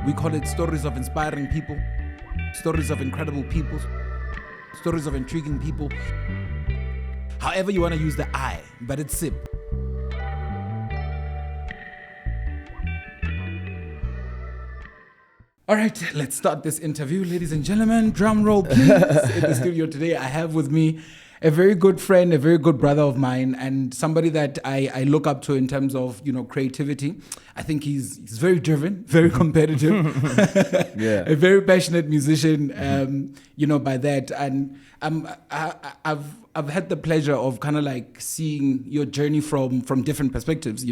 We call it stories of inspiring people, stories of incredible people, stories of intriguing people. However you want to use the I, but it's SIP. All right, let's start this interview, ladies and gentlemen. Drum roll, please. In the studio today, I have with me a very good friend, a very good brother of mine, and somebody that I look up to in terms of, creativity. I think he's very driven, very competitive, Yeah. a very passionate musician, by that. And I've had the pleasure of kind of like seeing your journey from different perspectives,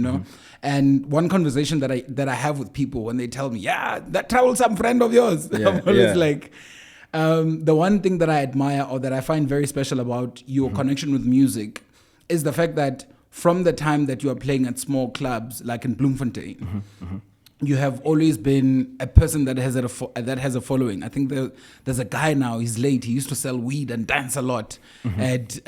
And one conversation that I have with people when they tell me, yeah, that troublesome friend of yours, I'm always like, the one thing that I admire or that I find very special about your connection with music is the fact that from the time that you are playing at small clubs like in Bloemfontein, you have always been a person that has a following. I think there's a guy now, he's late. He used to sell weed and dance a lot at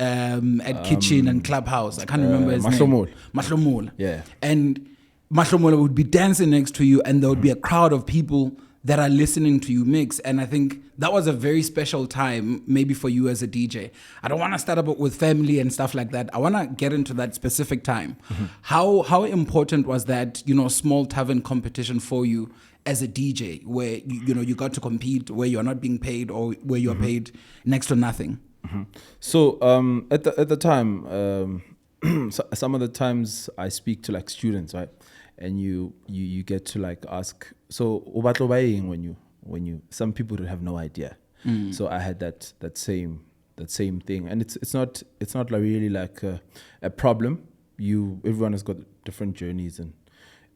Kitchen and Clubhouse. I can't remember his name. Mahlomol. Yeah. And Mahlomol would be dancing next to you, and there would be a crowd of people that are listening to you mix. And I think that was a very special time, maybe for you as a DJ. I don't want to start up with family and stuff like that. I want to get into that specific time. How important was that, small tavern competition for you as a DJ, where you got to compete, where you're not being paid or where you're paid next to nothing? So at the time, some of the times I speak to like students, right? And you get to like ask, so when you some people would have no idea. So I had that same thing, and it's not like really like a problem. Everyone has got different journeys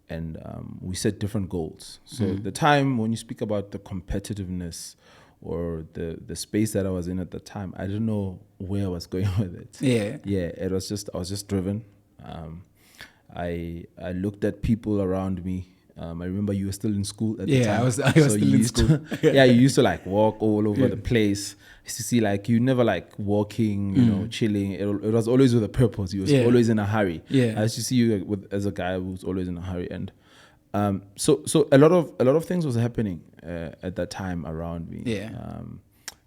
and we set different goals. So the time when you speak about the competitiveness or the space that I was in at the time, I didn't know where I was going with it. I was just driven. I looked at people around me. I remember you were still in school at the time. Yeah, I was still in school. You used to like walk all over the place. I used to see like you never like walking, chilling. It was always with a purpose. You was always in a hurry. Yeah. I used to see you as a guy who was always in a hurry. And so a lot of things was happening at that time around me. Yeah.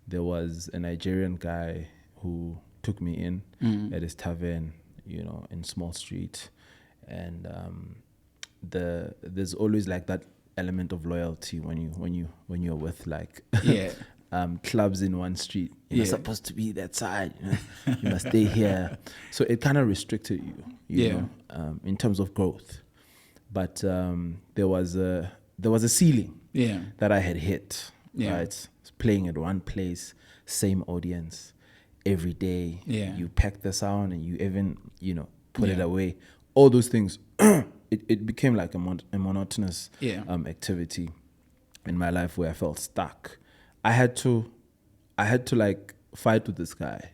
There was a Nigerian guy who took me in at his tavern, in Small Street. And there's always like that element of loyalty when you're with like clubs in one street. You're not supposed to be that side. You must stay here. So it kind of restricted you know, in terms of growth. But there was a ceiling that I had hit. Right, playing at one place, same audience every day. You pack the sound and you even put it away. All those things, it became like a monotonous activity in my life where I felt stuck. I had to like fight with this guy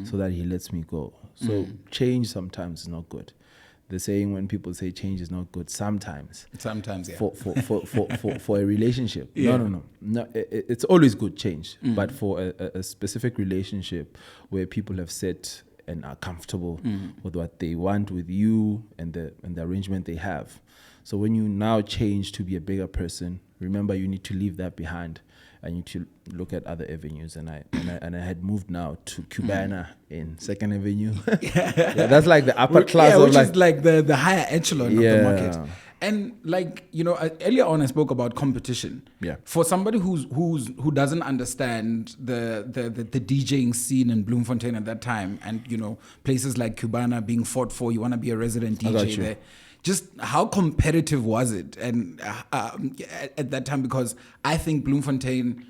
so that he lets me go. So change sometimes is not good. The saying when people say change is not good, sometimes for a relationship. No. It's always good change, but for a specific relationship where people have set and are comfortable with what they want with you and the arrangement they have. So when you now change to be a bigger person, remember you need to leave that behind. I need to look at other avenues, and I had moved now to Cubana in 2nd Avenue. That's like the upper class of which is like the higher echelon of the market. And like, earlier on I spoke about competition. Yeah. For somebody who doesn't understand the DJing scene in Bloemfontein at that time, and places like Cubana being fought for, you want to be a resident DJ there. Just how competitive was it? And at that time, because I think Bloemfontein,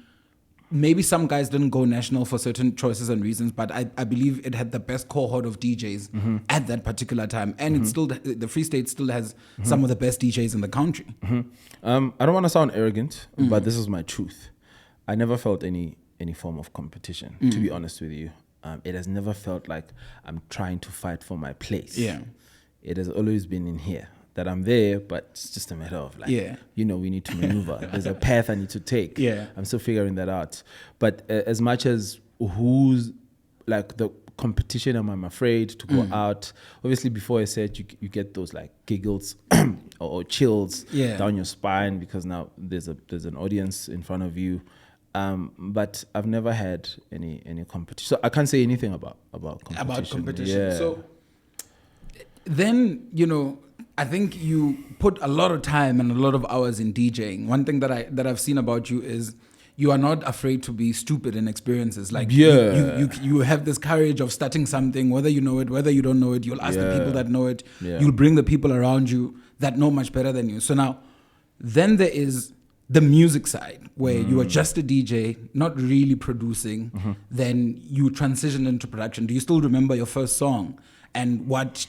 maybe some guys didn't go national for certain choices and reasons, but I believe it had the best cohort of DJs at that particular time. And it's still, the Free State still has some of the best DJs in the country. I don't want to sound arrogant, but this is my truth. I never felt any form of competition, to be honest with you. It has never felt like I'm trying to fight for my place. Yeah. It has always been in here that I'm there, but it's just a matter of like, we need to maneuver. There's a path I need to take. I'm still figuring that out. But as much as who's like the competition, I'm afraid to go out. Obviously, before I said you get those like giggles or chills down your spine because now there's an audience in front of you. But I've never had any competition, so I can't say anything about competition. About competition. Yeah. So then, I think you put a lot of time and a lot of hours in DJing. One thing that I've seen about you is you are not afraid to be stupid in experiences. Like you have this courage of starting something, whether you know it, whether you don't know it. You'll ask the people that know it. Yeah. You'll bring the people around you that know much better than you. So now, then there is the music side where you are just a DJ, not really producing. Then you transition into production. Do you still remember your first song? And what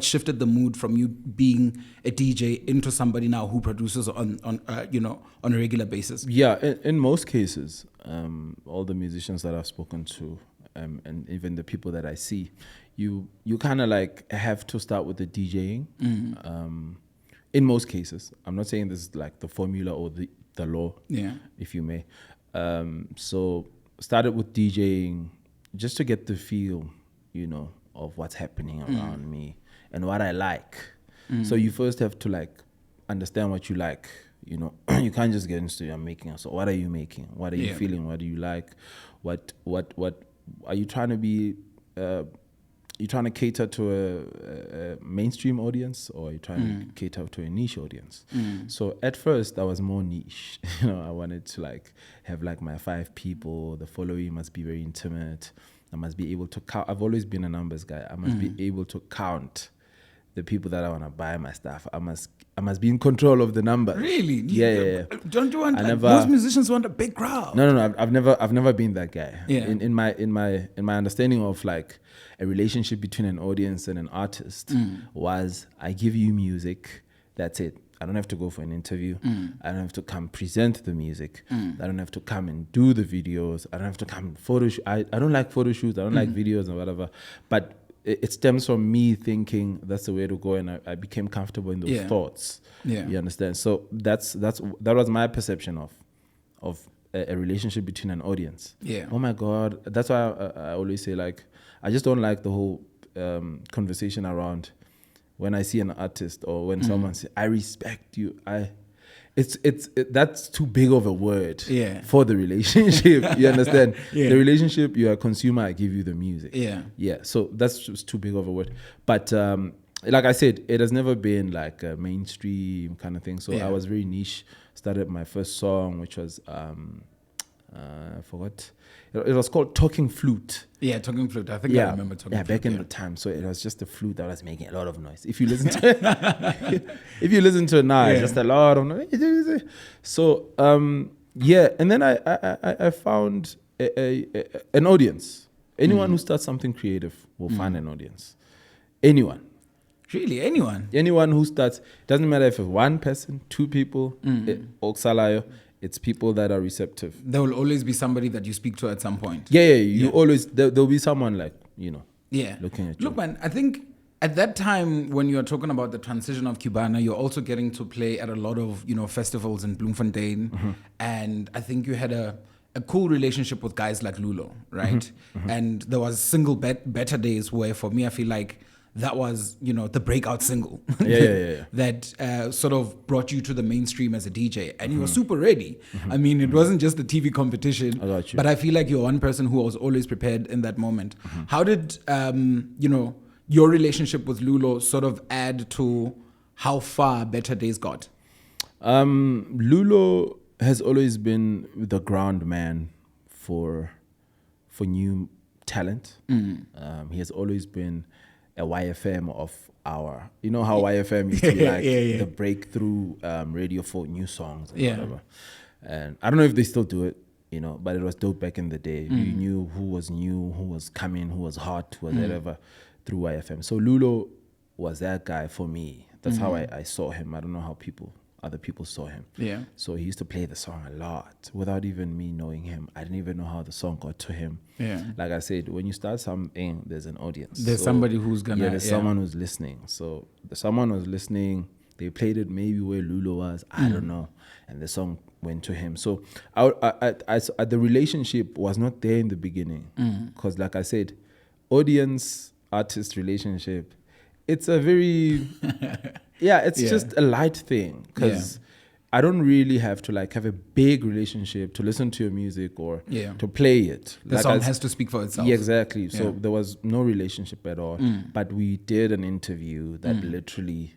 shifted the mood from you being a DJ into somebody now who produces on a regular basis? Yeah, in most cases, all the musicians that I've spoken to, and even the people that I see, you kind of like have to start with the DJing. In most cases, I'm not saying this is like the formula or the law, if you may. So started with DJing just to get the feel, of what's happening around me and what I like. So you first have to like understand what you like. You can't just get into I'm making a song. What are you making? What are you feeling? What do you like? What are you trying to be? You trying to cater to a mainstream audience, or are you trying to cater to a niche audience? So at first I was more niche. I wanted to like have like my 5 people. The following must be very intimate. I must be able to count. I've always been a numbers guy. I must be able to count the people that I want to buy my stuff. I must be in control of the numbers. Really? Yeah. Don't you want? Most musicians want a big crowd. No. I've never been that guy. Yeah. In my understanding of like a relationship between an audience and an artist was I give you music. That's it. I don't have to go for an interview. I don't have to come present the music. I don't have to come and do the videos. I don't have to come photo shoot. I don't like photo shoots. I don't like videos or whatever. But it stems from me thinking that's the way to go, and I became comfortable in those thoughts. Yeah. You understand? So that was my perception of a relationship between an audience. Yeah. Oh my God. That's why I always say like I just don't like the whole conversation around when I see an artist or when someone says, I respect you, that's too big of a word for the relationship. You understand? The relationship, you're a consumer, I give you the music. Yeah. So that's just too big of a word. But like I said, it has never been like a mainstream kind of thing. So I was very niche. Started my first song, which was I forgot. It was called Talking Flute. Yeah, Talking Flute. I think I remember Talking Flute. Yeah, back in the time. So it was just a flute that was making a lot of noise. If you listen to it, now, it's just a lot of noise. So, and then I found an audience. Anyone who starts something creative will find an audience. Anyone. Really, anyone? Anyone who starts, doesn't matter if it's one person, 2 people, Oksalayo. It's people that are receptive. There will always be somebody that you speak to at some point. You always, there'll be someone like, looking at you. Look, man, I think at that time when you're talking about the transition of Cubana, you're also getting to play at a lot of, festivals in Bloemfontein. And I think you had a cool relationship with guys like Lulo, right? And there was single better days where for me, I feel like that was, the breakout single that sort of brought you to the mainstream as a DJ. And you were super ready. I mean, it wasn't just the TV competition, but I feel like you're one person who was always prepared in that moment. How did, your relationship with Lulo sort of add to how far Better Days got? Lulo has always been the ground man for new talent. He has always been a YFM of our, how YFM used to be like the breakthrough radio for new songs and whatever. And I don't know if they still do it, but it was dope back in the day. You knew who was new, who was coming, who was hot, who was whatever through YFM. So Lulo was that guy for me. That's how I saw him. I don't know how other people saw him. Yeah. So he used to play the song a lot without even me knowing him. I didn't even know how the song got to him. Yeah. Like I said, when you start something, there's an audience. There's somebody who's gonna. There's someone who's listening. So someone was listening. They played it maybe where Lulo was. I don't know. And the song went to him. So the relationship was not there in the beginning because, like I said, audience artist relationship, it's a very it's just a light thing, because I don't really have to like have a big relationship to listen to your music or to play it. The song has to speak for itself. Yeah, exactly. So there was no relationship at all. But we did an interview that literally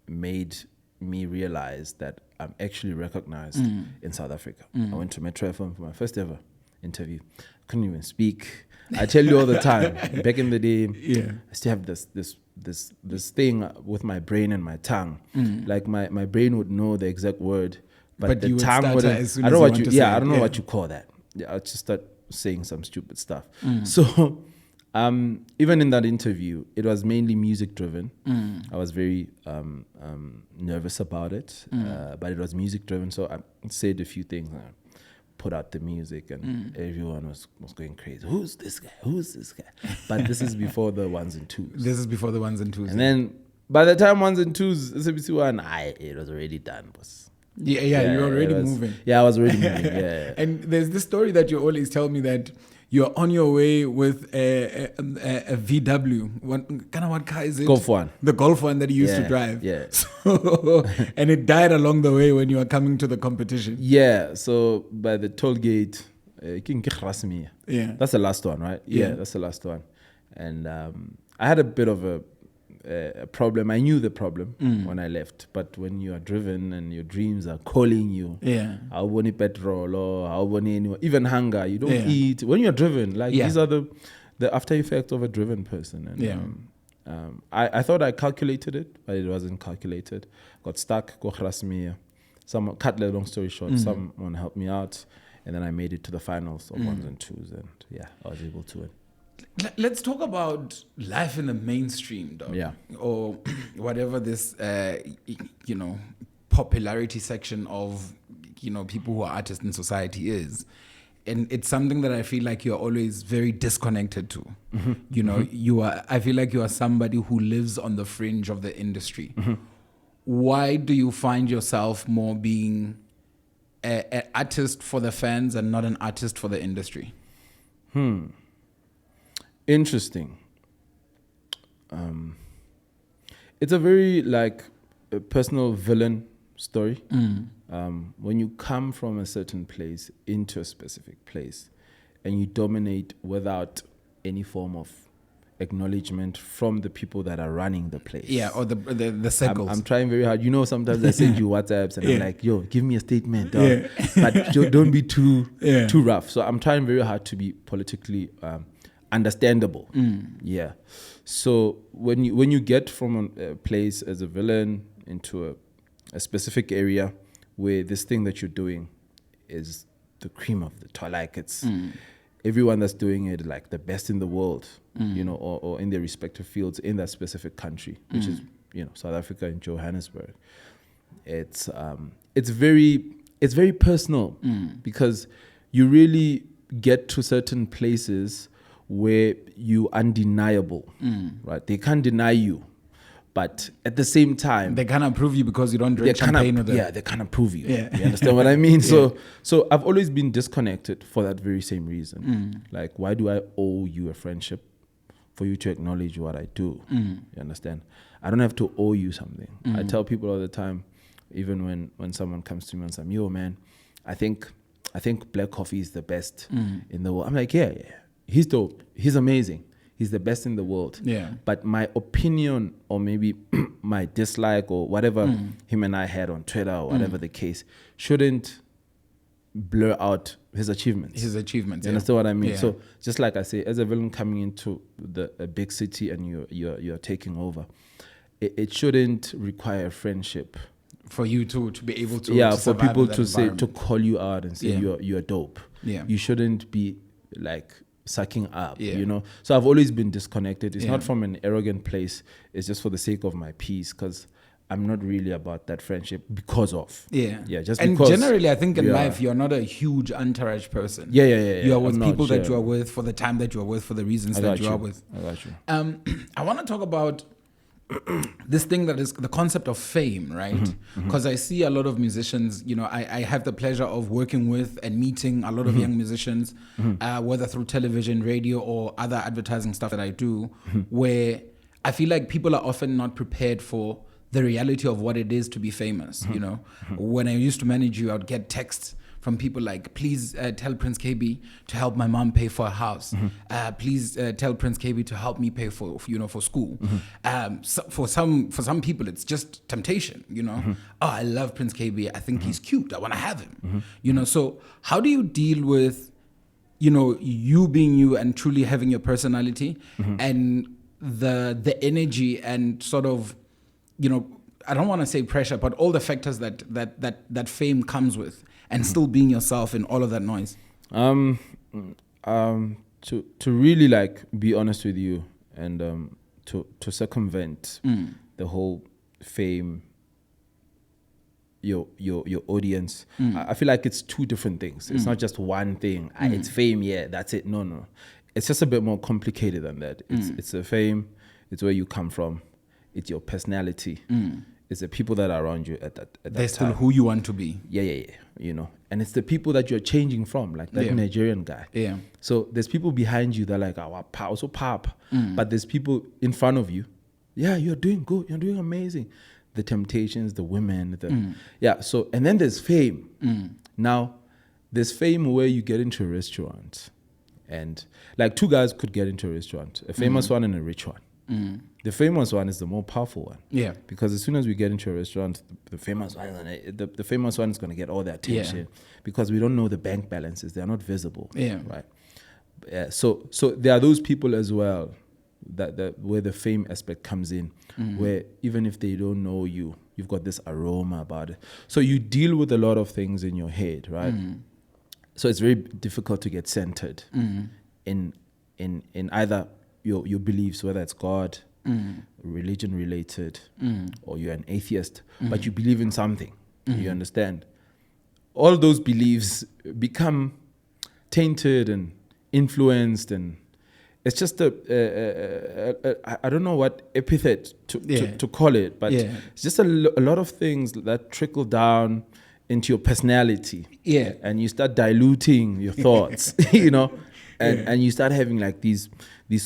made me realize that I'm actually recognized in South Africa. I went to Metro FM for my first ever interview. Couldn't even speak. I tell you all the time, back in the day, I still have this thing with my brain and my tongue. Like my brain would know the exact word, but the tongue wouldn't. I don't know what you I don't know what you call that. I'll just start saying some stupid stuff. So even in that interview, it was mainly music driven. I was very nervous about it, but it was music driven. So I said a few things. Put out the music, and everyone was going crazy. Who's this guy? But this is before the ones and twos. And then by the time ones and twos, SABC One, it was already done, boss. You were already moving. Yeah, I was already moving. Yeah. And there's this story that you always tell me, that you're on your way with a VW. What car is it? Golf One. The Golf One that you used to drive. Yeah. So, and it died along the way when you were coming to the competition. Yeah. So by the toll gate, that's the last one, right? Yeah, that's the last one. And I had a bit of a problem. I knew the problem when I left, but when you are driven and your dreams are calling you, how many petrol or how many even hunger, you don't eat when you're driven. Like these are the after effects of a driven person. And I thought I calculated it, but it wasn't calculated. Got stuck. Someone cut the long story short. Someone helped me out, and then I made it to the finals of ones and twos, and I was able to win. Let's talk about life in the mainstream, dog. Or whatever this, popularity section of, people who are artists in society is. And it's something that I feel like you're always very disconnected to. I feel like you are somebody who lives on the fringe of the industry. Why do you find yourself more being an artist for the fans and not an artist for the industry? Interesting. It's a very a personal villain story. When you come from a certain place into a specific place and you dominate without any form of acknowledgement from the people that are running the place. Yeah, or the circles. I'm trying very hard. Sometimes I send you WhatsApps and I'm like, yo, give me a statement. But don't be too rough. So I'm trying very hard to be politically understandable. So when you get from a place as a villain into a specific area where this thing that you're doing is the cream of the top, like it's everyone that's doing it like the best in the world, or in their respective fields in that specific country, which is South Africa and Johannesburg. It's very personal because you really get to certain places where you undeniable, right? They can't deny you, but at the same time, they can't approve you because you don't drink champagne with them. Yeah, they can't approve you. Yeah. You understand what I mean? So I've always been disconnected for that very same reason. Like, why do I owe you a friendship for you to acknowledge what I do? You understand? I don't have to owe you something. I tell people all the time, even when someone comes to me and says, yo, man, I think black coffee is the best in the world. I'm like, yeah. He's dope. He's amazing. He's the best in the world. Yeah. But my opinion or maybe my dislike or whatever him and I had on Twitter or whatever the case shouldn't blur out his achievements. You understand what I mean? Yeah. So just like I say, as a villain coming into a big city and you're taking over, it shouldn't require friendship. For you to be able to for people to say, to call you out and say you're dope. Yeah. You shouldn't be like sucking up, So I've always been disconnected. It's not from an arrogant place. It's just for the sake of my peace, because I'm not really about that friendship because of. Just and because. And generally, I think in life, you're not a huge entourage person. You are with people that you are with for the time that you are with, for the reasons that you are with. I got you. I want to talk about this thing that is the concept of fame, right? Because I see a lot of musicians, you know, I have the pleasure of working with and meeting a lot of young musicians, whether through television, radio, or other advertising stuff that I do, where I feel like people are often not prepared for the reality of what it is to be famous, you know? When I used to manage you, I would get texts from people like, please tell Prince Kaybee to help my mom pay for a house. Please tell Prince Kaybee to help me pay for school. So for some people, it's just temptation, you know. Oh, I love Prince Kaybee. I think he's cute. I want to have him. You know, so how do you deal with, you know, you being you and truly having your personality and the energy and sort of, you know, I don't want to say pressure, but all the factors that fame comes with, and still being yourself in all of that noise? To really like be honest with you, and to circumvent the whole fame, your audience. I feel like it's two different things. It's not just one thing. It's fame, yeah, that's it. No. It's just a bit more complicated than that. It's a fame. It's where you come from. It's your personality. It's the people that are around you at that They're still time. who you want to be. Yeah. You know, and it's the people that you're changing from, like that Nigerian guy. Yeah. So there's people behind you that are like, oh, so pop. But there's people in front of you. Yeah, you're doing good. You're doing amazing. The temptations, the women, So, and then there's fame. Now, there's fame where you get into a restaurant, and like two guys could get into a restaurant, a famous one and a rich one. The famous one is the more powerful one. Yeah. Because as soon as we get into a restaurant, the famous one is going to get all the attention because we don't know the bank balances. They are not visible. Yeah. Right. Yeah. So there are those people as well that where the fame aspect comes in, where even if they don't know you, you've got this aroma about it. So you deal with a lot of things in your head, right? So it's very difficult to get centered in either your beliefs, whether it's God, religion related, or you're an atheist, but you believe in something. You understand? All those beliefs become tainted and influenced, and it's just I don't know what epithet to call it, but it's just a lot of things that trickle down into your personality. Yeah. And you start diluting your thoughts, you know, and you start having like these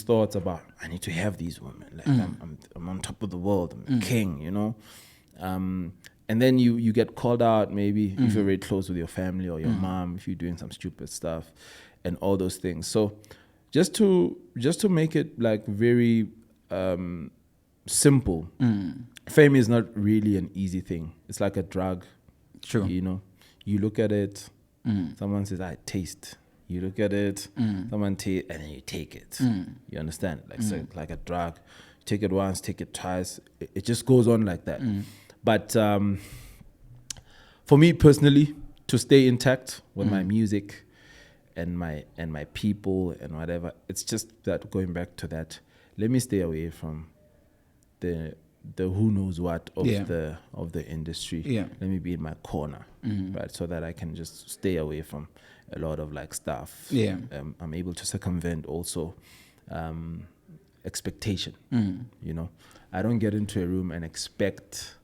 thoughts about, I need to have these women. Like I'm on top of the world. I'm a king, you know. And then you get called out maybe if you're very close with your family or your mom, if you're doing some stupid stuff and all those things. So just to make it like very simple, fame is not really an easy thing. It's like a drug. True. You know, you look at it, someone says, I taste. You look at it, someone and then you take it. You understand? Like so it's like a drug. You take it once, take it twice. It just goes on like that. But for me personally, to stay intact with my music and my people and whatever, it's just that going back to that. Let me stay away from the who knows what of the industry. Yeah. Let me be in my corner, right? So that I can just stay away from a lot of like stuff. Yeah. I'm able to circumvent also expectation. You know, I don't get into a room and expect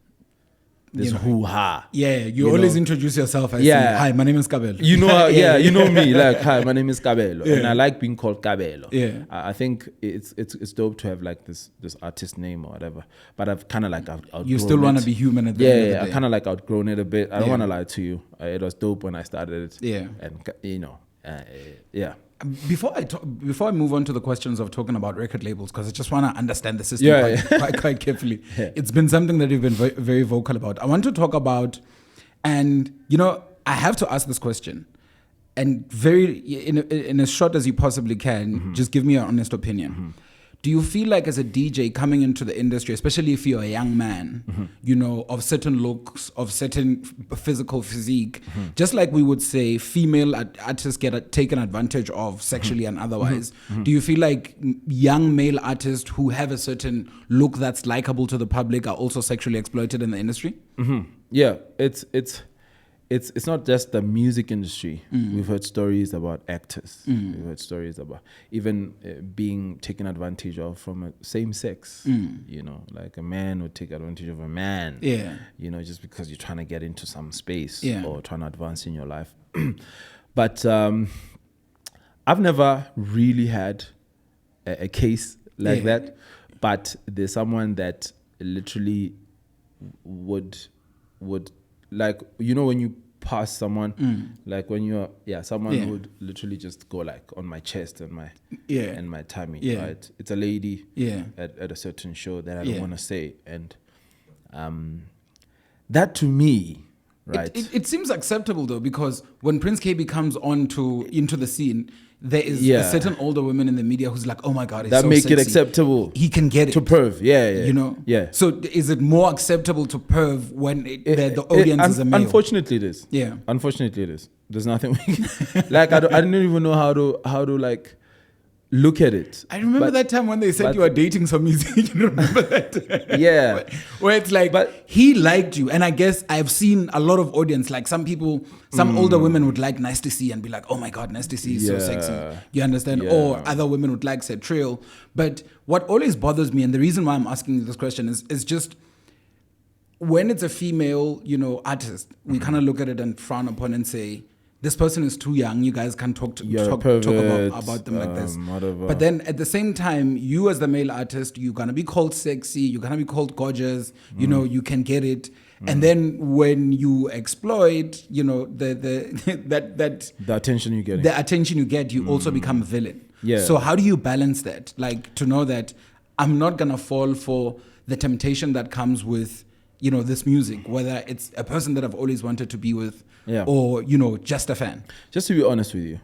this hoo-ha. Yeah, you always introduce yourself as hi, my name is Kabelo. You know, you know me, like, hi, my name is Kabelo. And I like being called Kabelo. Yeah. I think it's dope to have like this artist name or whatever. But I've kind of like outgrown You still want to be human at the end of the day. I kind of like outgrown it a bit. I don't want to lie to you. It was dope when I started it. Yeah. And, you know, Before I move on to the questions of talking about record labels, because I just want to understand the system quite carefully. Yeah. It's been something that you've been very, very vocal about. I want to talk about, and you know, I have to ask this question, and very in as short as you possibly can, just give me your honest opinion. Do you feel like as a DJ coming into the industry, especially if you're a young man, you know, of certain looks, of certain physical physique, just like we would say female artists get taken advantage of sexually and otherwise, do you feel like young male artists who have a certain look that's likable to the public are also sexually exploited in the industry? Yeah, it's it's not just the music industry. We've heard stories about actors. We've heard stories about even being taken advantage of from a same sex. You know, like a man would take advantage of a man. Yeah. You know, just because you're trying to get into some space Yeah. or trying to advance in your life. But I've never really had a case like that. But there's someone that literally would like, you know, when you pass someone, like when you're someone would literally just go like on my chest and my and my tummy, right? It's a lady at a certain show that I don't want to say, and that to me, right? It seems acceptable though, because when Prince Kaybee comes into the scene, there is a certain older woman in the media who's like, oh my God, that so make sexy. it acceptable. He can get it. To perv, you know? Yeah. So is it more acceptable to perv when the audience is a male? Unfortunately it is. Yeah. Unfortunately it is. There's nothing we can, like, I don't even know how to like look at it. I remember that time when they said you were dating some musician. You remember that? Yeah. Where it's like, he liked you. And I guess I've seen a lot of audience, like some people, some older women would like Nice to See and be like, oh my God, Nice to See is so sexy. You understand? Yeah. Or other women would like Set Trail. But what always bothers me, and the reason why I'm asking you this question is just, when it's a female, you know, artist, we kind of look at it and frown upon and say, this person is too young. You guys can't talk about them like this. Whatever. But then at the same time, you as the male artist, you're gonna be called sexy. You're gonna be called gorgeous. You know, you can get it. And then when you exploit, you know, the attention you get, you also become a villain. Yeah. So how do you balance that? Like, to know that I'm not gonna fall for the temptation that comes with, you know, this music, whether it's a person that I've always wanted to be with, or, you know, just a fan. Just to be honest with you,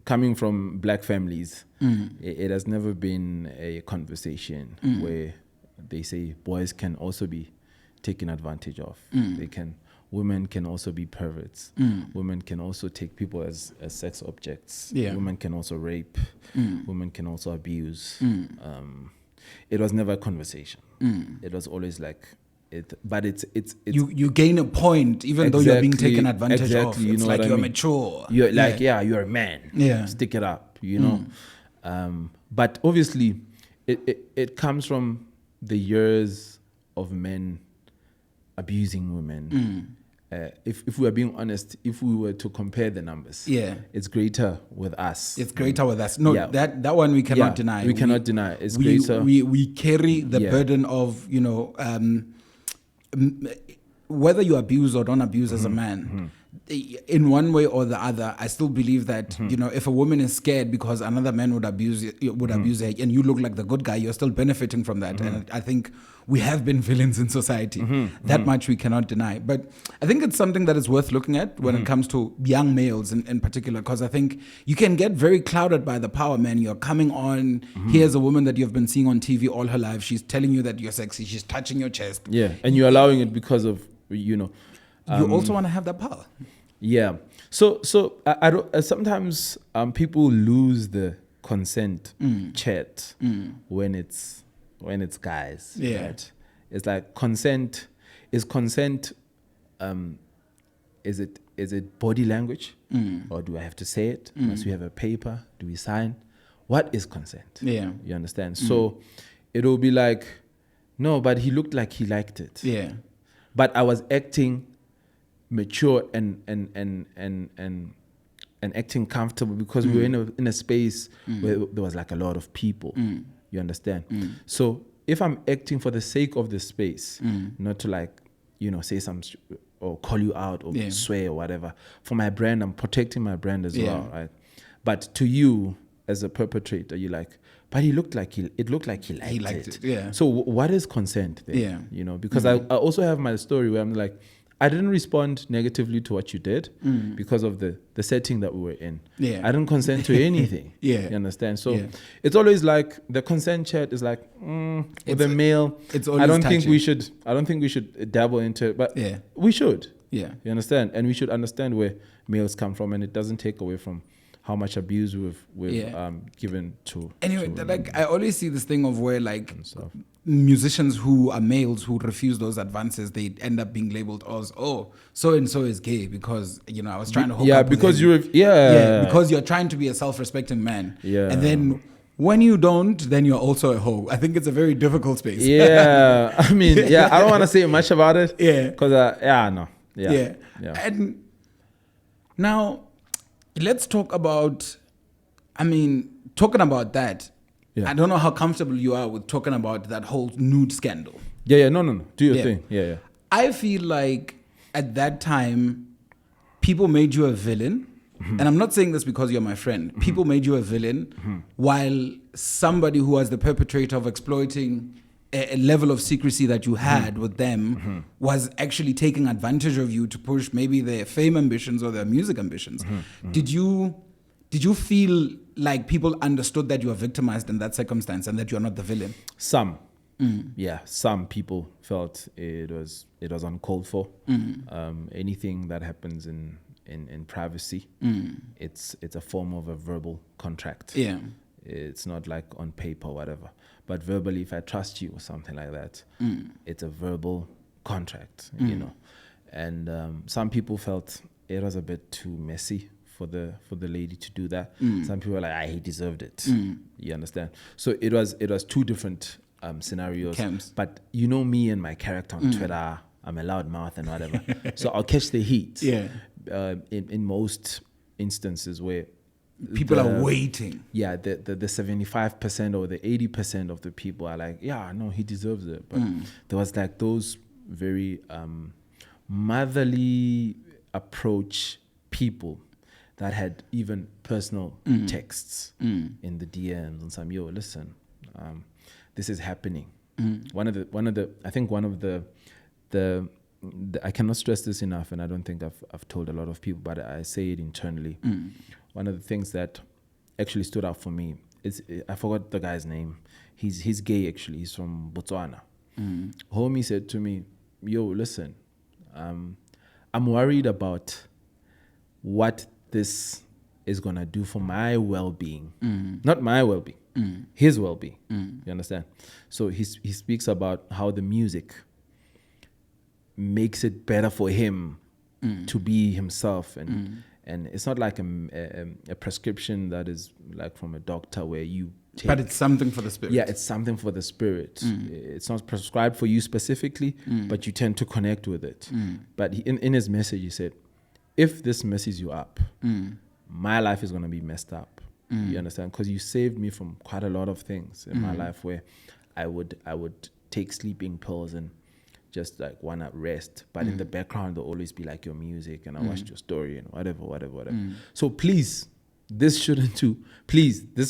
coming from black families, it has never been a conversation where they say boys can also be taken advantage of. Women can also be perverts. Women can also take people as sex objects. Women can also rape. Women can also abuse. It was never a conversation. It was always like, you gain a point even though you're being taken advantage of. You it's know like you're I mean? mature. You're like, you're a man. Yeah. Stick it up, you know. But obviously it comes from the years of men abusing women. If we are being honest, if we were to compare the numbers, it's greater with us. It's greater with us. No, that one we cannot deny. We cannot deny. It's greater. We carry the burden of, you know, whether you abuse or don't abuse as a man. In one way or the other, I still believe that, you know, if a woman is scared because another man would abuse her, and you look like the good guy, you're still benefiting from that. And I think we have been villains in society. That much we cannot deny. But I think it's something that is worth looking at when it comes to young males in particular, because I think you can get very clouded by the power, man. You're coming on, here's a woman that you've been seeing on TV all her life. She's telling you that you're sexy. She's touching your chest. Yeah, and you're allowing it because of, you know. You also want to have that power. Yeah. So I don't, sometimes people lose the consent chat when it's guys. Yeah. Right? It's like consent. Is consent? Is it body language, or do I have to say it? Must we have a paper? Do we sign? What is consent? Yeah. You understand? So it'll be like, no, but he looked like he liked it. Yeah. But I was acting mature and acting comfortable because we were in a space where there was like a lot of people. You understand? So if I'm acting for the sake of the space, not to like, you know, say some or call you out or swear or whatever, for my brand, I'm protecting my brand as well, right? But to you as a perpetrator, you're like, but it looked like he liked it. Yeah. So what is consent then? Yeah. You know, because I also have my story where I'm like, I didn't respond negatively to what you did because of the setting that we were in. Yeah. I didn't consent to anything. You understand? So it's always like the consent chat is like with a male. It's always I don't touchy. think we should dabble into it, but we should. Yeah. You understand? And we should understand where males come from, and it doesn't take away from how much abuse we've given to. Anyway, like I always see this thing of where like musicians who are males who refuse those advances, they end up being labeled as, oh, so and so is gay because I was trying to hook up because with him. yeah, because you're trying to be a self-respecting man. Yeah. And then when you don't, then you're also a hoe. I think it's a very difficult space. Yeah. I mean, I don't want to say much about it. Yeah. Because no. Yeah. And now let's talk about, talking about that. Yeah. I don't know how comfortable you are with talking about that whole nude scandal. No. Do your thing. Yeah. I feel like at that time, people made you a villain. Mm-hmm. And I'm not saying this because you're my friend. Mm-hmm. People made you a villain, mm-hmm. while somebody who was the perpetrator of exploiting a level of secrecy that you had mm-hmm. with them mm-hmm. was actually taking advantage of you to push maybe their fame ambitions or their music ambitions. Mm-hmm. Did you feel like people understood that you were victimized in that circumstance and that you are not the villain? Some. Some people felt it was uncalled for. Anything that happens in privacy, it's a form of a verbal contract. Yeah, it's not like on paper or whatever, but verbally, if I trust you or something like that, it's a verbal contract, And some people felt it was a bit too messy for the lady to do that. Some people were like, he deserved it. You understand? So it was two different scenarios. Camps. But me and my character on Twitter, I'm a loud mouth and whatever. So I'll catch the heat. Yeah. In most instances where people are waiting. Yeah, the 75% or the 80% of the people are like, he deserves it. But there was like those very motherly approach people that had even personal texts in the DMs and some, listen, this is happening. One of the I think one of the I cannot stress this enough, and I don't think I've told a lot of people, but I say it internally. One of the things that actually stood out for me is, I forgot the guy's name. He's gay actually. He's from Botswana. Homie said to me, listen, I'm worried about what this is gonna do for my well-being. Not my well-being, his well-being. You understand? So he speaks about how the music makes it better for him to be himself, and it's not like a prescription that is like from a doctor where you take, but it's something for the spirit. Yeah, it's something for the spirit. It's not prescribed for you specifically, but you tend to connect with it. But in his message, he said, if this messes you up, my life is going to be messed up. You understand? Because you saved me from quite a lot of things in my life where I would take sleeping pills and just like want to rest, but in the background there'll always be like your music, and I watched your story and whatever. So please, this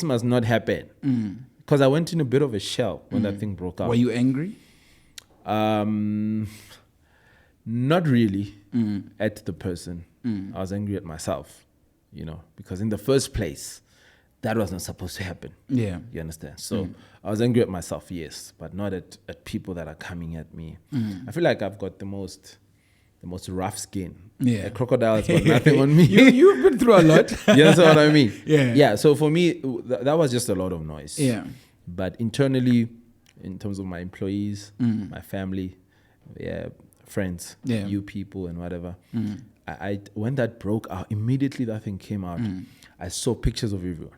must not happen. Because I went in a bit of a shell when that thing broke out. Were you angry? Not really at the person. I was angry at myself, because in the first place, that was not supposed to happen. Yeah. You understand? So I was angry at myself, yes, but not at people that are coming at me. I feel like I've got the most rough skin. Yeah. A crocodile has got nothing on me. You've been through a lot. You understand what I mean? Yeah. Yeah. So for me, that was just a lot of noise. Yeah. But internally, in terms of my employees, my family, friends, you people and whatever, I when that broke out, immediately that thing came out, I saw pictures of everyone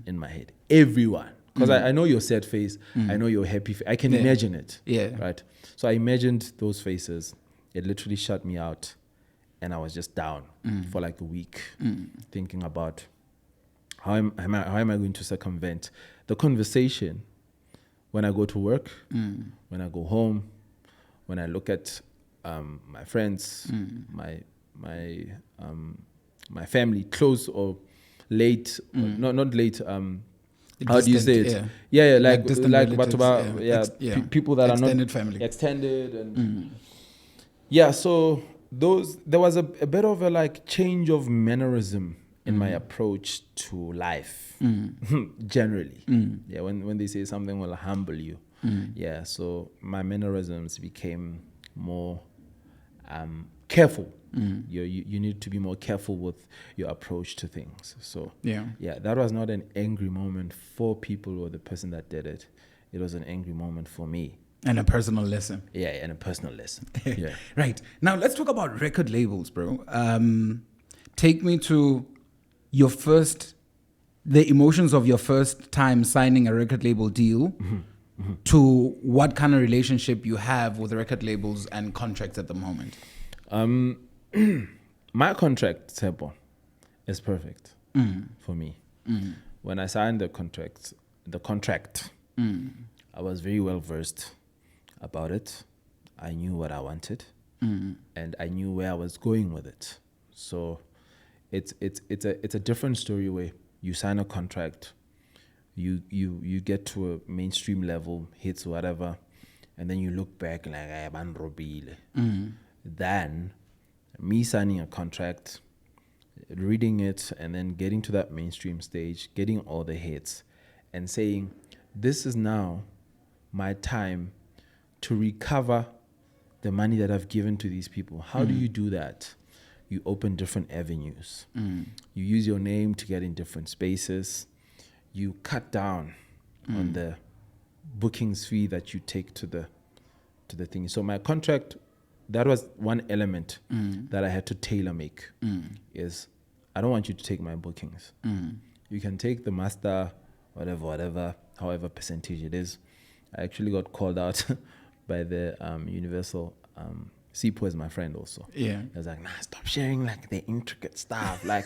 in my head. Everyone. Because I know your sad face, I know your happy face. I can imagine it. Yeah. Right? So I imagined those faces. It literally shut me out. And I was just down for like a week, thinking about how am I going to circumvent the conversation when I go to work, when I go home, when I look at my friends, my family, close or late, not late. How do you say it? Yeah, like people that are not extended family, extended, and so there was a bit of a like change of mannerism in my approach to life, generally. Yeah, when they say something will humble you, so my mannerisms became more careful. You need to be more careful with your approach to things. So that was not an angry moment for people or the person that did it. it was an angry moment for me. And a personal lesson. Yeah, and a personal lesson. Yeah. Right. Now, let's talk about record labels, bro. Take me to the emotions of your first time signing a record label deal, to what kind of relationship you have with record labels and contracts at the moment. My contract, Sebo, is perfect for me. When I signed the contract, I was very well versed about it. I knew what I wanted, and I knew where I was going with it. So it's a different story where you sign a contract, you get to a mainstream level, hits whatever, and then you look back like I ban robile. Then me signing a contract, reading it, and then getting to that mainstream stage, getting all the hits, and saying, this is now my time to recover the money that I've given to these people. How do you do that? You open different avenues. You use your name to get in different spaces. You cut down on the bookings fee that you take to the thing. So my contract, that was one element that I had to tailor make. Is I don't want you to take my bookings. You can take the master, whatever, however percentage it is. I actually got called out by the Universal. Sipo is my friend also. Yeah. I was like, nah, stop sharing like the intricate stuff. Like,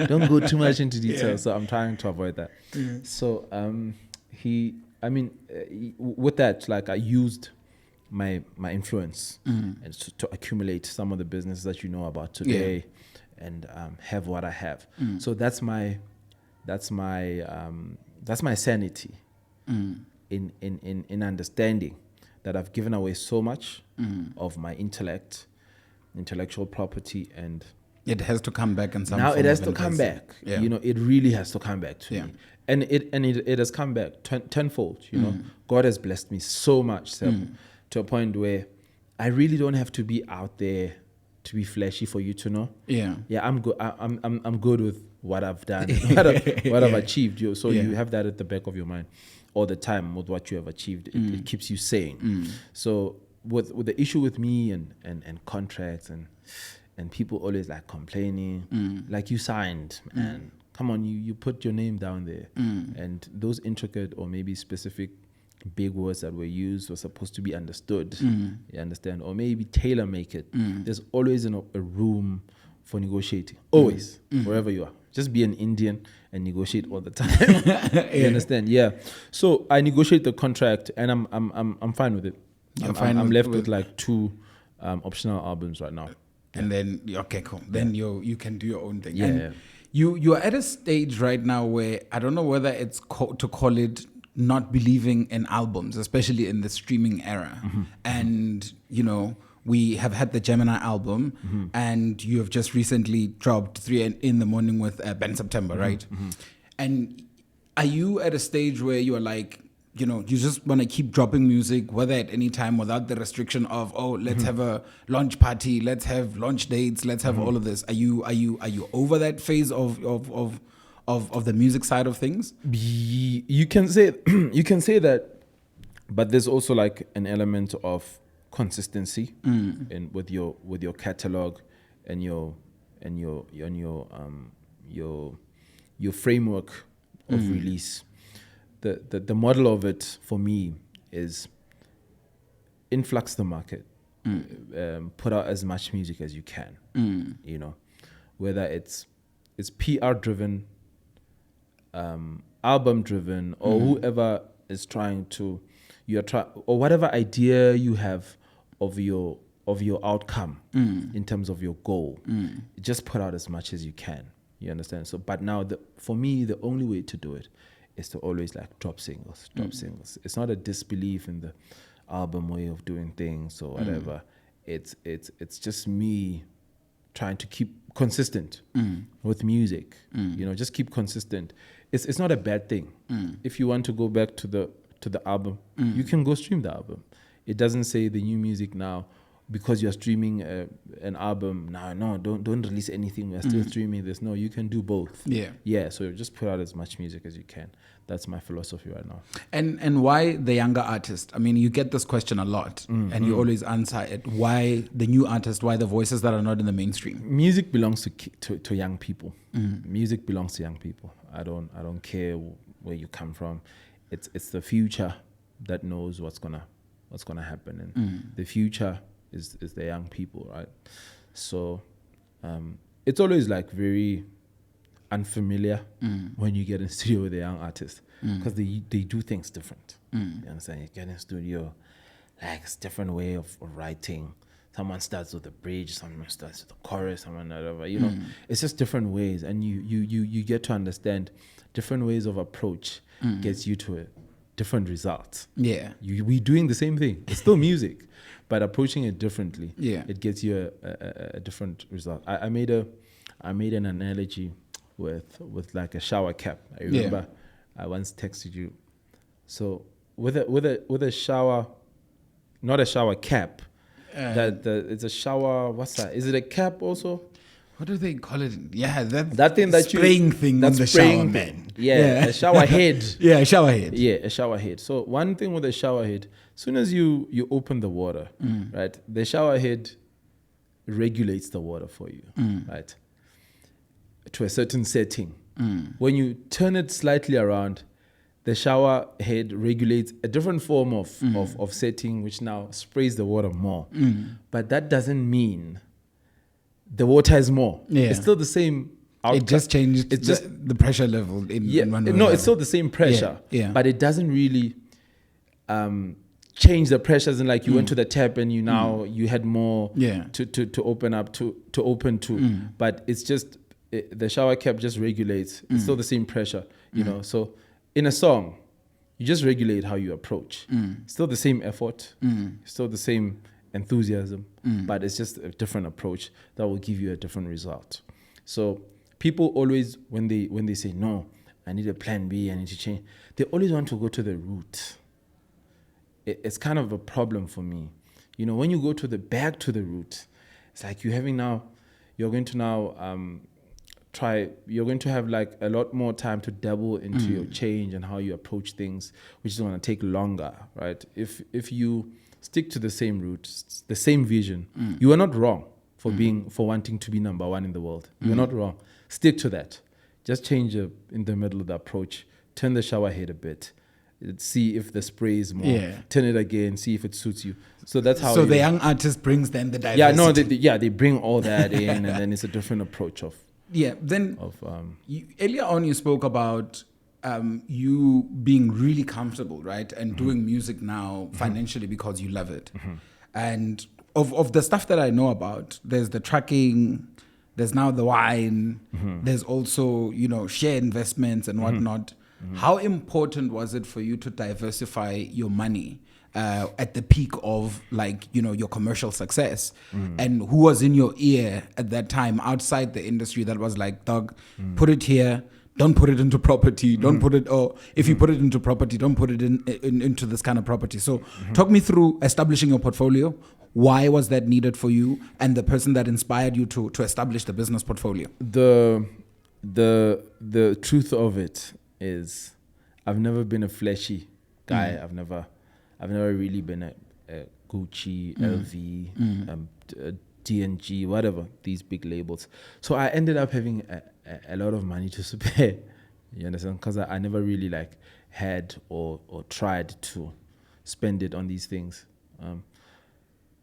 don't go too much into detail. Yeah. So I'm trying to avoid that. So with that, like I used my influence and to accumulate some of the business that you know about today, and have what I have. So that's my sanity in understanding that I've given away so much of my intellectual property, and it has to come back in some now form it has of to come back. Yeah. You know, it really has to come back to me, and it has come back tenfold. You know, God has blessed me so much, to a point where I really don't have to be out there to be flashy for you to know. Yeah, I'm good. I'm good with what I've done, what I've achieved. So you have that at the back of your mind all the time with what you have achieved. It keeps you sane. So with the issue with me and contracts and people always like complaining, like you signed, man. Come on, you put your name down there, and those intricate or maybe specific big words that were used were supposed to be understood. You understand? Or maybe tailor make it. There's always a room for negotiating. Always, wherever you are. Just be an Indian and negotiate all the time. You understand? Yeah. So I negotiate the contract, and I'm fine with it. I'm left with like 2 optional albums right now. And then okay, cool. Then you can do your own thing. Yeah. And you're at a stage right now where I don't know whether it's to call it not believing in albums, especially in the streaming era. And you know, we have had the Gemini album, and you have just recently dropped 3 in the Morning with Ben September, right? And are you at a stage where you're like, you know, you just want to keep dropping music, whether at any time, without the restriction of, oh, let's have a launch party, let's have launch dates, let's have all of this? Are you over that phase of the music side of things? You can say that, but there's also like an element of consistency with your catalog and your framework of release. The model of it for me is influx the market, put out as much music as you can. You know, whether it's PR driven, album driven, or whoever is trying to, or whatever idea you have of your outcome in terms of your goal, just put out as much as you can. You understand? So, but now for me, the only way to do it is to always like drop singles. It's not a disbelief in the album way of doing things or whatever. It's just me trying to keep consistent with music. You know, just keep consistent. It's not a bad thing. If you want to go back to the album, you can go stream the album. It doesn't say the new music now because you're streaming an album, no, don't release anything. We're still streaming this. No, you can do both. Yeah. So just put out as much music as you can. That's my philosophy right now. And why the younger artist? I mean, you get this question a lot, and you always answer it. Why the new artist? Why the voices that are not in the mainstream? Music belongs to young people. Music belongs to young people. I don't care where you come from. It's the future that knows what's gonna happen, and the future is the young people, right? So it's always like very unfamiliar when you get in studio with a young artist, because they do things different. You understand? You get in studio, like it's different way of writing. Someone starts with a bridge, someone starts with a chorus, someone whatever. You know, it's just different ways, and you get to understand different ways of approach gets you to a different result. Yeah, we doing the same thing. It's still music, but approaching it differently. Yeah, it gets you a different result. I made an analogy with like a shower cap. I remember I once texted you. So with a shower, not a shower cap. It's a shower. What's that? Is it a cap also? What do they call it? Yeah, that thing that spraying thing. That's the shower man. Yeah, a shower head. Yeah, a shower head. Yeah, a shower head. So one thing with a shower head, as soon as you open the water, right, the shower head regulates the water for you, right, to a certain setting. When you turn it slightly around, the shower head regulates a different form of setting, which now sprays the water more. But that doesn't mean the water is more. Yeah. It's still the same outcome. It just changed the pressure level in one way. No, it's still the same pressure. Yeah. But it doesn't really change the pressures. And like you went to the tap and you had more to open up to open to. But it's just the shower cap just regulates. It's still the same pressure, you know. So in a song, you just regulate how you approach. Still the same effort, still the same enthusiasm, but it's just a different approach that will give you a different result. So people always, when they say, no, I need a plan B, I need to change, they always want to go to the root. It's kind of a problem for me. You know, when you go back to the root, it's like you're going to have like a lot more time to dabble into your change and how you approach things, which is going to take longer, right? If you stick to the same route, the same vision, you are not wrong for wanting to be number one in the world. You're not wrong. Stick to that. Just change in the middle of the approach. Turn the shower head a bit. See if the spray is more. Yeah. Turn it again. See if it suits you. So that's how. So the young artist brings then the diversity. They bring all that in, and then it's a different approach of. Yeah. Then earlier on you spoke about you being really comfortable, right, and doing music now financially because you love it. And of the stuff that I know about, there's the tracking, there's now the wine, there's also share investments and whatnot. How important was it for you to diversify your money at the peak of your commercial success? And who was in your ear at that time outside the industry that was like, dog, put it here, don't put it into property, don't put it, or if you put it into property, don't put it into this kind of property. So talk me through establishing your portfolio. Why was that needed for you, and the person that inspired you to establish the business portfolio? The truth of it is, I've never been a flashy guy. I've never really been a Gucci, LV, D&G, whatever, these big labels. So I ended up having a lot of money to spare. You understand? Because I never really had or tried to spend it on these things.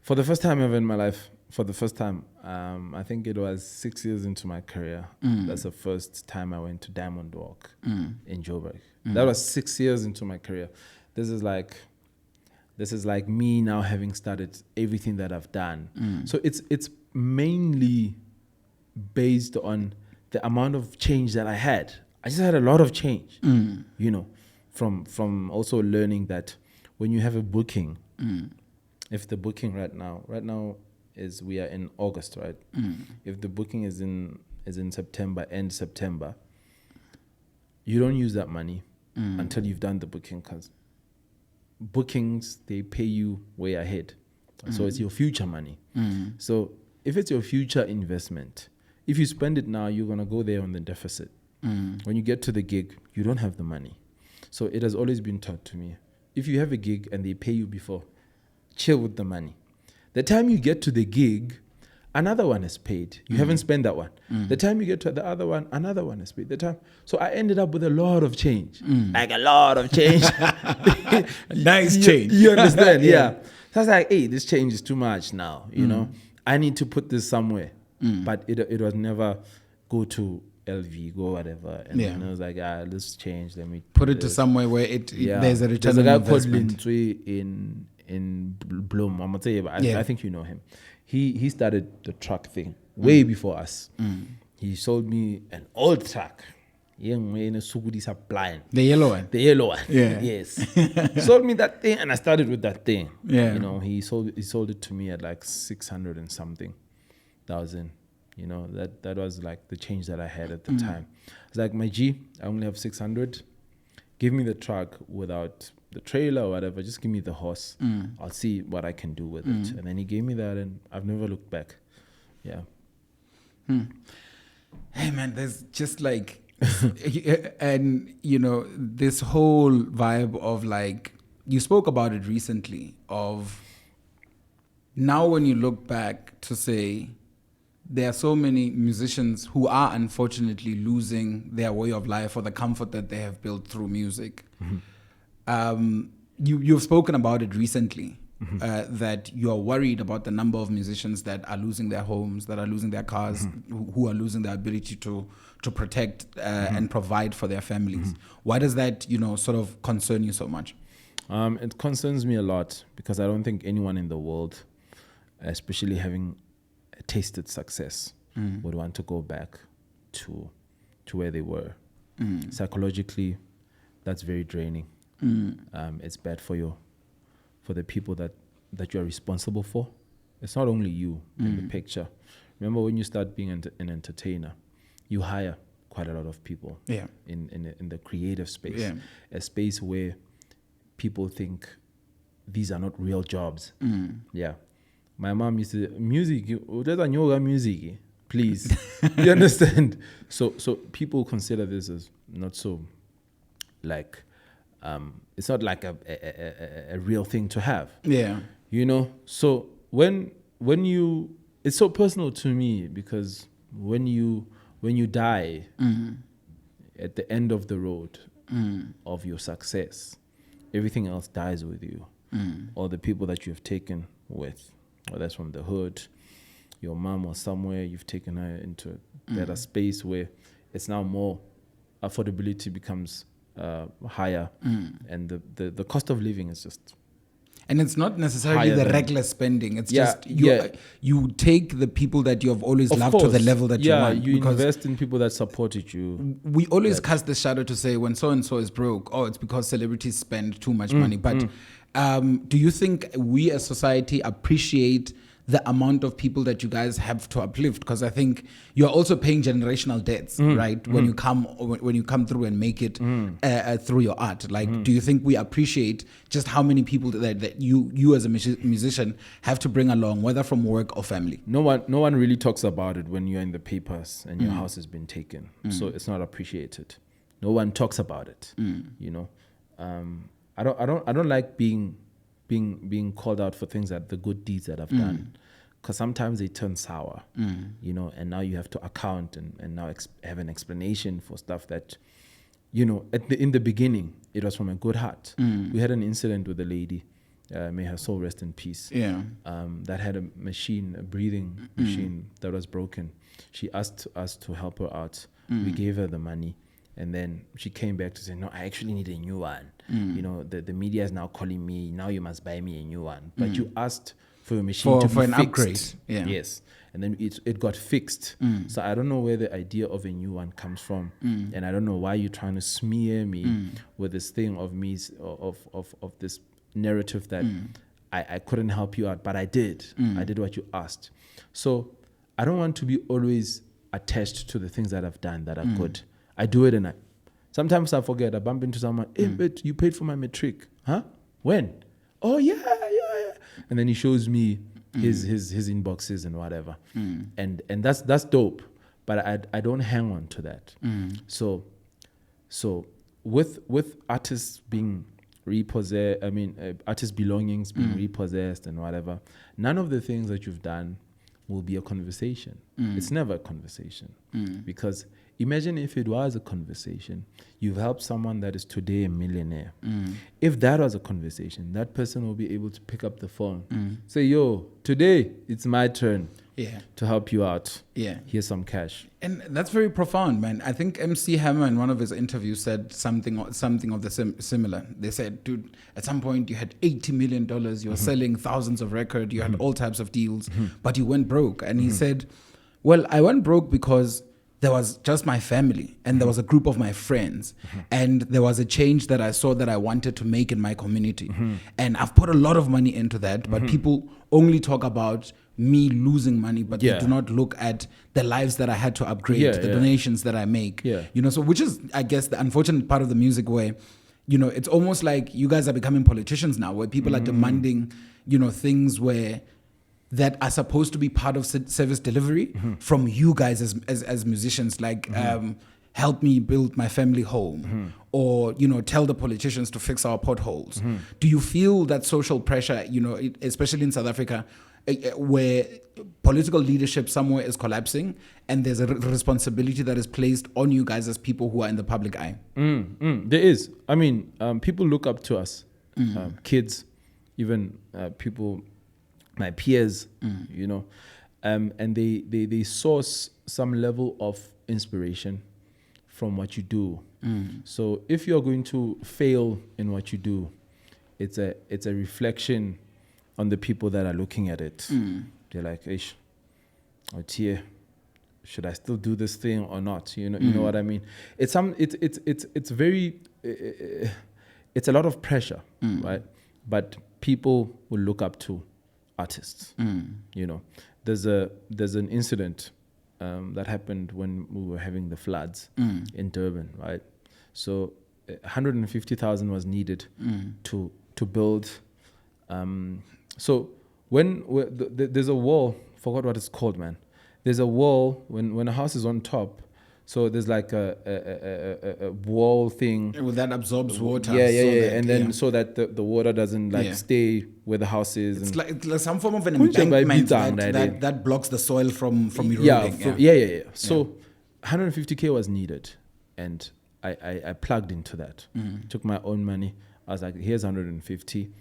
For the first time ever in my life, I think it was 6 years into my career. That's the first time I went to Diamond Walk in Joburg. That was 6 years into my career. This is like me now having started everything that I've done. So it's mainly based on the amount of change that I had. I just had a lot of change, from also learning that when you have a booking, if the booking right now is, we are in August, right? If the booking is in September, end September, you don't use that money until you've done the booking, because bookings, they pay you way ahead. So it's your future money. So if it's your future investment, if you spend it now, you're going to go there on the deficit. When you get to the gig, you don't have the money. So it has always been taught to me, if you have a gig and they pay you before, chill with the money. The time you get to the gig, another one is paid. You haven't spent that one. The time you get to the other one, another one is paid. So I ended up with a lot of change. Like a lot of change. Nice change. You understand? Yeah. So I was like, hey, this change is too much now. You know, I need to put this somewhere. But it was never go to LV, go whatever. And then I was like, let's change. Let me put it to somewhere where there's a return on investment. There's a guy called Lintwe in Bloom. I'm gonna tell you, but I think you know him. He started the truck thing way before us. He sold me an old truck. The yellow one. The yellow one. Yeah. Yes. Sold me that thing, and I started with that thing. Yeah. You know, he sold it to me at like 600 and something thousand. You know, that was like the change that I had at the time. It's like, my G, I only have 600. Give me the truck without the trailer or whatever. Just give me the horse. I'll see what I can do with it. And then he gave me that, and I've never looked back. Yeah. Hey, man, there's just like, and you know, this whole vibe of like, you spoke about it recently, of now when you look back to say, there are so many musicians who are unfortunately losing their way of life or the comfort that they have built through music. You've spoken about it recently, that you are worried about the number of musicians that are losing their homes, that are losing their cars, who are losing their ability to protect and provide for their families. Why does that, you know, sort of concern you so much? It concerns me a lot because I don't think anyone in the world, especially having tasted success, would want to go back to where they were. Psychologically, that's very draining. It's bad for the people that you're responsible for. It's not only you in the picture. Remember, when you start being an entertainer, you hire quite a lot of people in the creative space, a space where people think these are not real jobs. Yeah. My mom used to, music, please. You understand? So people consider this as not so, like, it's not like a real thing to have. Yeah. You know? So when you, it's so personal to me because when you die at the end of the road of your success, everything else dies with you. All the people that you have taken with, whether that's from the hood, your mom or somewhere, you've taken her into a better space where it's now more affordability becomes higher, and the cost of living is just. And it's not necessarily the regular spending. It's just you take the people that you have always loved to the level that you want. You invest in people that supported you. We always cast the shadow to say when so-and-so is broke, it's because celebrities spend too much money. But do you think we as society appreciate the amount of people that you guys have to uplift? Because I think you're also paying generational debts, right? When you come through and make it through your art. Like, do you think we appreciate just how many people that you as a musician have to bring along, whether from work or family? No one really talks about it when you're in the papers and your house has been taken. So it's not appreciated. No one talks about it. You know, I don't like being called out for things the good deeds that I've done, because sometimes they turn sour, you know, and now you have to account and now have an explanation for stuff that, you know, in the beginning, it was from a good heart. We had an incident with a lady, may her soul rest in peace, that had a breathing machine that was broken. She asked us to help her out. We gave her the money. And then she came back to say, no, I actually need a new one. You know, the media is now calling me, now you must buy me a new one. But you asked for your machine to be for an fixed. upgrade. Yeah. Yes. And then it got fixed. So I don't know where the idea of a new one comes from. And I don't know why you're trying to smear me with this thing of me, of this narrative that I couldn't help you out, but I did. I did what you asked. So I don't want to be always attached to the things that I've done that are good. I do it and sometimes I forget. I bump into someone, hey, but you paid for my matric. Huh? When? Oh, yeah. And then he shows me his inboxes and whatever. And that's dope. But I don't hang on to that. So with artists being repossessed, artist belongings being repossessed and whatever, none of the things that you've done will be a conversation. It's never a conversation. Because imagine if it was a conversation, you've helped someone that is today a millionaire. If that was a conversation, that person will be able to pick up the phone, say, yo, today it's my turn to help you out. Here's some cash. And that's very profound, man. I think MC Hammer in one of his interviews said something of the similar. They said, dude, at some point you had $80 million, you were selling thousands of records, you had all types of deals, but you went broke. And he said, well, I went broke because there was just my family and there was a group of my friends and there was a change that I saw that I wanted to make in my community. And I've put a lot of money into that, but people only talk about me losing money, but they do not look at the lives that I had to upgrade, the donations that I make. So which is, I guess, the unfortunate part of the music where, it's almost like you guys are becoming politicians now, where people are demanding, things where that are supposed to be part of service delivery from you guys as musicians, like help me build my family home, or tell the politicians to fix our potholes. Do you feel that social pressure, especially in South Africa, where political leadership somewhere is collapsing and there's a responsibility that is placed on you guys as people who are in the public eye? There is. People look up to us, kids, even people, my peers, and they source some level of inspiration from what you do. So if you're going to fail in what you do, it's a reflection on the people that are looking at it. They're like, "Ish, Tia, should I still do this thing or not?" You know what I mean? It's very it's a lot of pressure, right? But people will look up to artists. There's an incident that happened when we were having the floods in Durban, right? So 150,000 was needed to build. So there's a wall, forgot what it's called, man. There's a wall when a house is on top. So there's like a wall thing. Well, that absorbs water. So that the water doesn't stay where the house is. It's like some form of an embankment that blocks the soil from eroding. So 150K was needed, and I plugged into that. Took my own money. I was like, here's 150.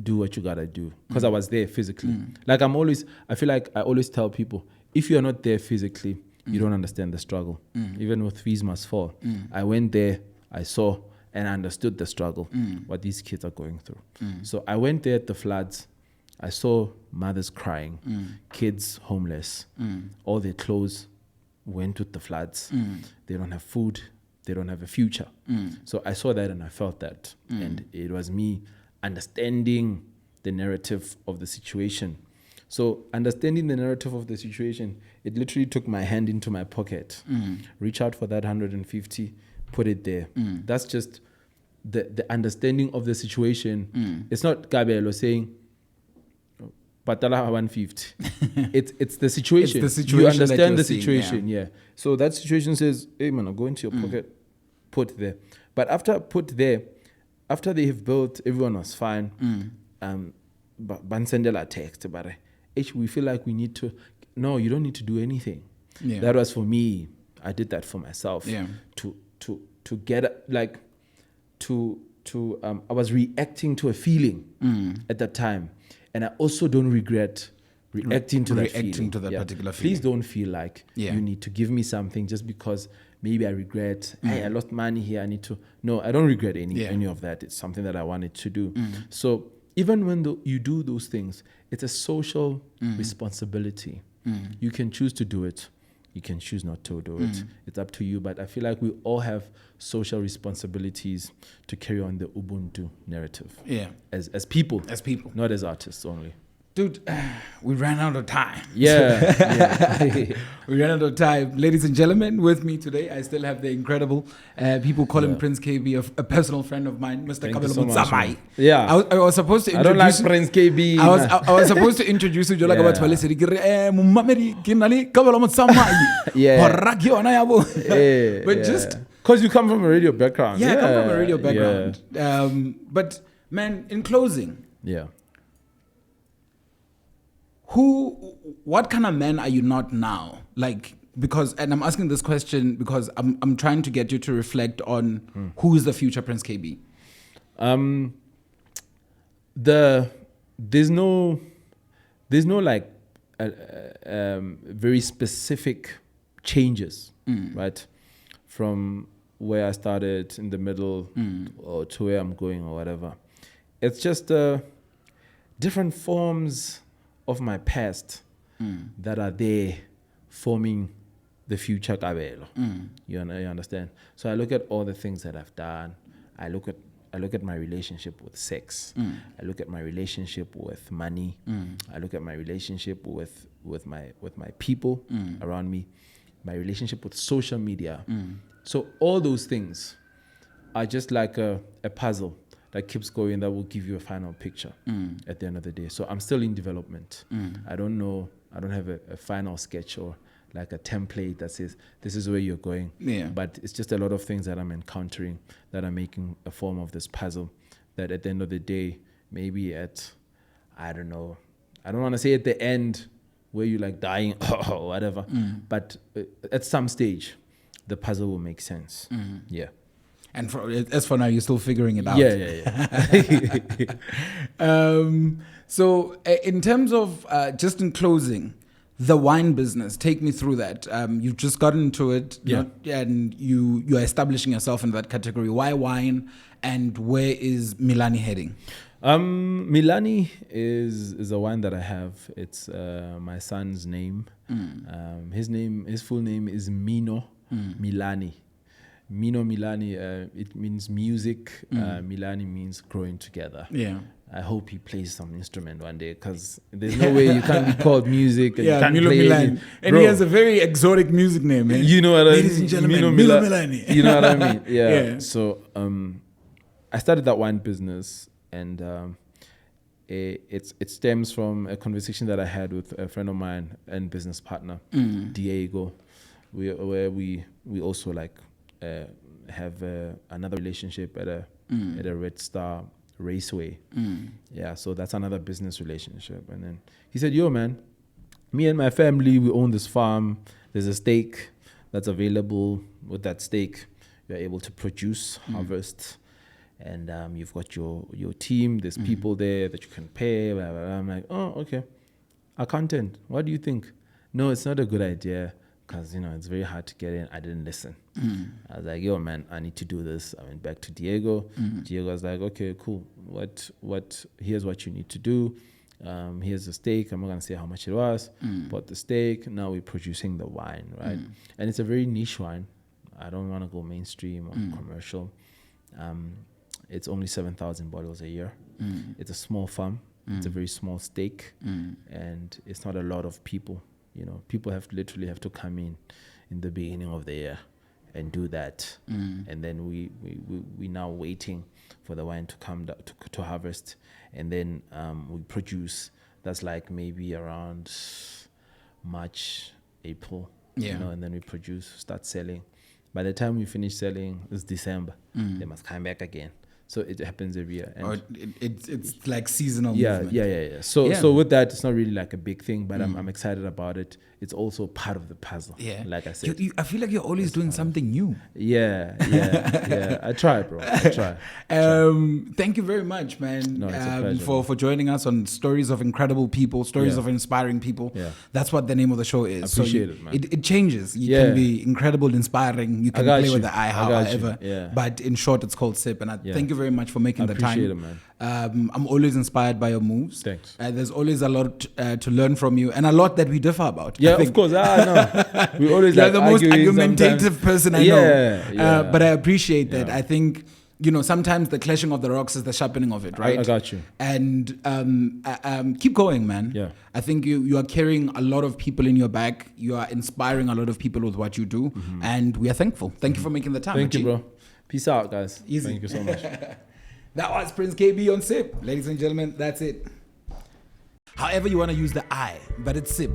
Do what you gotta do, because I was there physically. Like I feel like I always tell people, if you're not there physically, you don't understand the struggle. Even with Fees Must Fall, I went there, I saw and I understood the struggle, what these kids are going through. So I went there at the floods. I saw mothers crying, kids homeless, all their clothes went with the floods. They don't have food, they don't have a future. So I saw that and I felt that, and it was me understanding the narrative of the situation. So understanding the narrative of the situation, it literally took my hand into my pocket, reach out for that 150, put it there. That's just the understanding of the situation. It's not Gabelo saying, Patala 150. It's the situation. It's the situation. You understand the seeing, situation, So that situation says, hey man, go into your pocket, put there. But after I put there, after they have built, everyone was fine. Bansendela text about it. We feel like we need to. No, you don't need to do anything. That was for me. I did that for myself. To get like to I was reacting to a feeling at that time, and I also don't regret reacting to that particular feeling. Please don't feel like you need to give me something just because maybe I regret, hey, I lost money here, I need to. No, I don't regret any of that. It's something that I wanted to do. So even when you do those things, it's a social responsibility. You can choose to do it. You can choose not to do it. It's up to you. But I feel like we all have social responsibilities to carry on the Ubuntu narrative. As people. As people. Not as artists only. Dude, we ran out of time. Yeah. We ran out of time. Ladies and gentlemen, with me today, I still have the incredible, people call him Prince Kaybee, a personal friend of mine, Mr. Kabelo Mutsamai. Yeah. I was supposed to introduce... I don't like Prince Kaybee. I was supposed to introduce you like about Twale City. But just... Because you come from a radio background. Yeah, I come from a radio background. But, man, in closing... Yeah. What kind of man are you not now? Like, because, and I'm asking this question because I'm trying to get you to reflect on who is the future Prince Kaybee. There's no like very specific changes, right? From where I started in the middle or to where I'm going or whatever. It's just different forms of my past that are there forming the future Kabelo. You understand? So I look at all the things that I've done. I look at my relationship with sex. I look at my relationship with money. I look at my relationship with my people around me, my relationship with social media. So all those things are just like a puzzle that keeps going, that will give you a final picture at the end of the day. So I'm still in development. I don't know, I don't have a final sketch or like a template that says, this is where you're going. Yeah. But it's just a lot of things that I'm encountering that are making a form of this puzzle that at the end of the day, maybe at, I don't know, I don't want to say at the end where you're like dying or whatever, but at some stage, the puzzle will make sense. Yeah. And as for now, you're still figuring it out. Yeah. So in terms of, just in closing, the wine business, take me through that. You've just gotten into it, and you're establishing yourself in that category. Why wine, and where is Milani heading? Milani is a wine that I have. It's my son's name. His full name is Mino Milani. Mino Milani, it means music. Milani means growing together. Yeah. I hope he plays some instrument one day, because there's no way you can't be called music and you can't Milo play Milani. And he has a very exotic music name. Eh? You know what I mean? Ladies and gentlemen, Milo Milani. You know what I mean? Yeah. So I started that wine business, and it stems from a conversation that I had with a friend of mine and business partner, Diego, where we also like have another relationship at a Red Star Raceway. Yeah, so that's another business relationship. And then he said, yo man, me and my family, we own this farm. There's a stake that's available. With that stake, you're able to produce, harvest, and you've got your team. There's people there that you can pay, blah, blah, blah. I'm like, oh, okay. Accountant, what do you think? No, it's not a good idea, because it's very hard to get in. I didn't listen. I was like, yo man, I need to do this. I went back to Diego. Diego was like, okay, cool. Here's what you need to do. Here's the steak. I'm not gonna say how much it was. Bought the steak. Now we're producing the wine, right? And it's a very niche wine. I don't want to go mainstream or commercial. It's only 7,000 bottles a year. It's a small farm. It's a very small stake, and it's not a lot of people. People literally have to come in the beginning of the year and do that, and then we now waiting for the wine to come to harvest, and then we produce. That's like maybe around March, April, and then we produce, start selling. By the time we finish selling, it's December. They must come back again. So it happens every year. And it's like seasonal movement. Yeah. So with that, it's not really like a big thing, but I'm excited about it. It's also part of the puzzle. Yeah. Like I said. I feel like you're always doing something new. Yeah. I try, bro. I try. Thank you very much, man, No, it's a pleasure, for joining us on Stories of Incredible People, Stories of Inspiring People. Yeah. That's what the name of the show is. I appreciate it, man. It changes. You can be incredible, inspiring. You can play with the eye, however. Yeah. But in short, it's called SIP. And I thank you very much for making the time. I appreciate it, man. I'm always inspired by your moves. Thanks. There's always a lot to learn from you, and a lot that we differ about. Yeah, of course. No. We always You're the most argumentative person I know. Yeah. But I appreciate that. I think sometimes the clashing of the rocks is the sharpening of it, right? I got you. And keep going, man. Yeah. I think you are carrying a lot of people in your back. You are inspiring a lot of people with what you do. And we are thankful. Thank you for making the time. Thank you, bro. Peace out, guys. Easy. Thank you so much. That was Prince Kaybee on SIP. Ladies and gentlemen, that's it. However you want to use the I, but it's SIP.